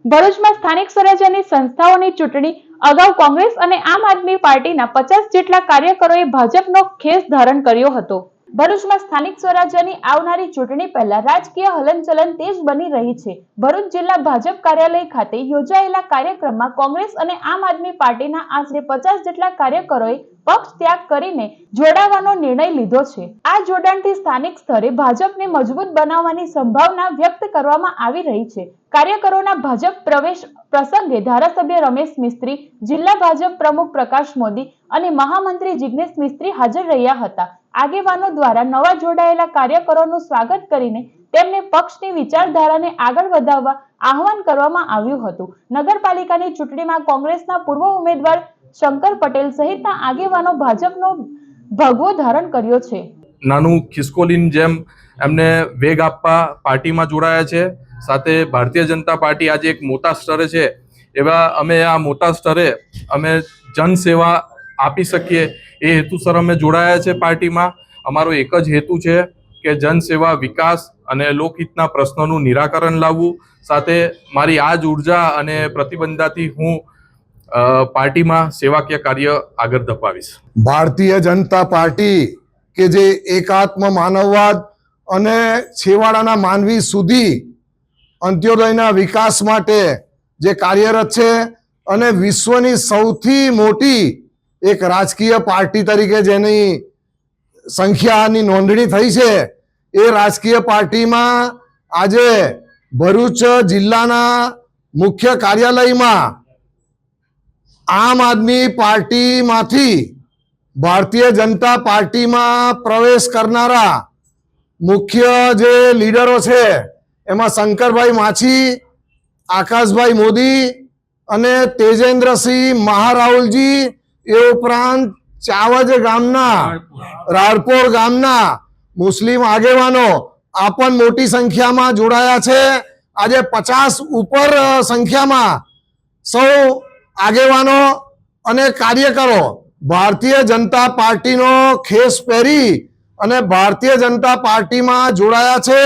ભરૂચમાં સ્થાનિક સ્વરાજ્યની સંસ્થાઓની ચૂંટણી અગાઉ કોંગ્રેસ અને આમ આદમી પાર્ટીના 50 જેટલા કાર્યકરોએ ભાજપનો ખેસ ધારણ કર્યો હતો। ભરૂચમાં સ્થાનિક સ્વરાજ્યની આવનારી ચૂંટણી પહેલા રાજકીય હલનચલન તેજ બની રહી છે। ભરૂચ જિલ્લા ભાજપ કાર્યાલય ખાતે યોજાયેલા કાર્યક્રમમાં કોંગ્રેસ અને આમ આદમી પાર્ટીના આશરે 50 જેટલા કાર્યકરોએ પક્ષ ત્યાગ કરીને જોડાવાનો નિર્ણય લીધો છે। આ જોડાણથી સ્થાનિક સ્તરે ભાજપને મજબૂત બનાવવાની સંભાવના વ્યક્ત કરવામાં આવી રહી છે। કાર્યકરોના ભાજપ પ્રવેશ પ્રસંગે ધારાસભ્ય રમેશ મિસ્ત્રી, જિલ્લા ભાજપ પ્રમુખ પ્રકાશ મોદી અને મહામંત્રી જિગ્નેશ મિસ્ત્રી હાજર રહ્યા હતા। આગેવાનો દ્વારા નવા જોડાયેલા કાર્યકરોનું સ્વાગત કરીને તેમને પક્ષની વિચારધારાને આગળ વધારવા આહવાન કરવામાં આવ્યું હતું। નગરપાલિકાની ચૂંટણીમાં કોંગ્રેસના પૂર્વ ઉમેદવાર શંકર પટેલ સહિતના આગેવાનો ભાજપનો ભગવો ધારણ કર્યો છે। નાનું ખિસકોલીની જેમ એમને વેગ આપવા પાર્ટીમાં જોડાયા છે। સાથે ભારતીય જનતા પાર્ટી આજે એક મોટા સ્તરે છે, એવા અમે આ મોટા સ્તરે અમે જનસેવા આપી શકીએ એ હેતુસર અમે જોડાયા છે પાર્ટીમાં। અમારો એક જ હેતુ છે કે જનસેવા, વિકાસ અને લોકહિતના પ્રશ્નોનું નિરાકરણ લાવવું। સાથે મારી આ જ ઉર્જા અને પ્રતિબદ્ધતાથી હું પાર્ટીમાં સેવાકીય કાર્ય આગળ ધપાવીશ। ભારતીય જનતા પાર્ટી કે જે એકાત્મ માનવવાદ અને છેવાડાના માનવી સુધી અંત્યોદયના વિકાસ માટે જે કાર્યરત છે અને વિશ્વની સૌથી મોટી એક રાજકીય પાર્ટી તરીકે જેની સંખ્યાની નોંધણી થઈ છે, એ રાજકીય પાર્ટીમાં આજે ભરૂચ જિલ્લાના મુખ્ય કાર્યાલયમાં આમ આદમી પાર્ટીમાંથી ભારતીય જનતા પાર્ટીમાં પ્રવેશ કરનારા મુખ્ય જે લીડરો છે એમાં શંકરભાઈ માછી, આકાશભાઈ મોદી અને તેજેન્દ્રસિંહ મહારાઉલજી, એ ઉપરાંત ચાવજ ગામના, રાળપોર ગામના મુસ્લિમ આગેવાનો આ પણ મોટી સંખ્યામાં જોડાયા છે। આજે 50 ઉપર સંખ્યામાં સૌ આગેવાનો અને કાર્યકરો ભારતીય જનતા પાર્ટીનો ખેસ પહેરી અને ભારતીય જનતા પાર્ટીમાં જોડાયા છે।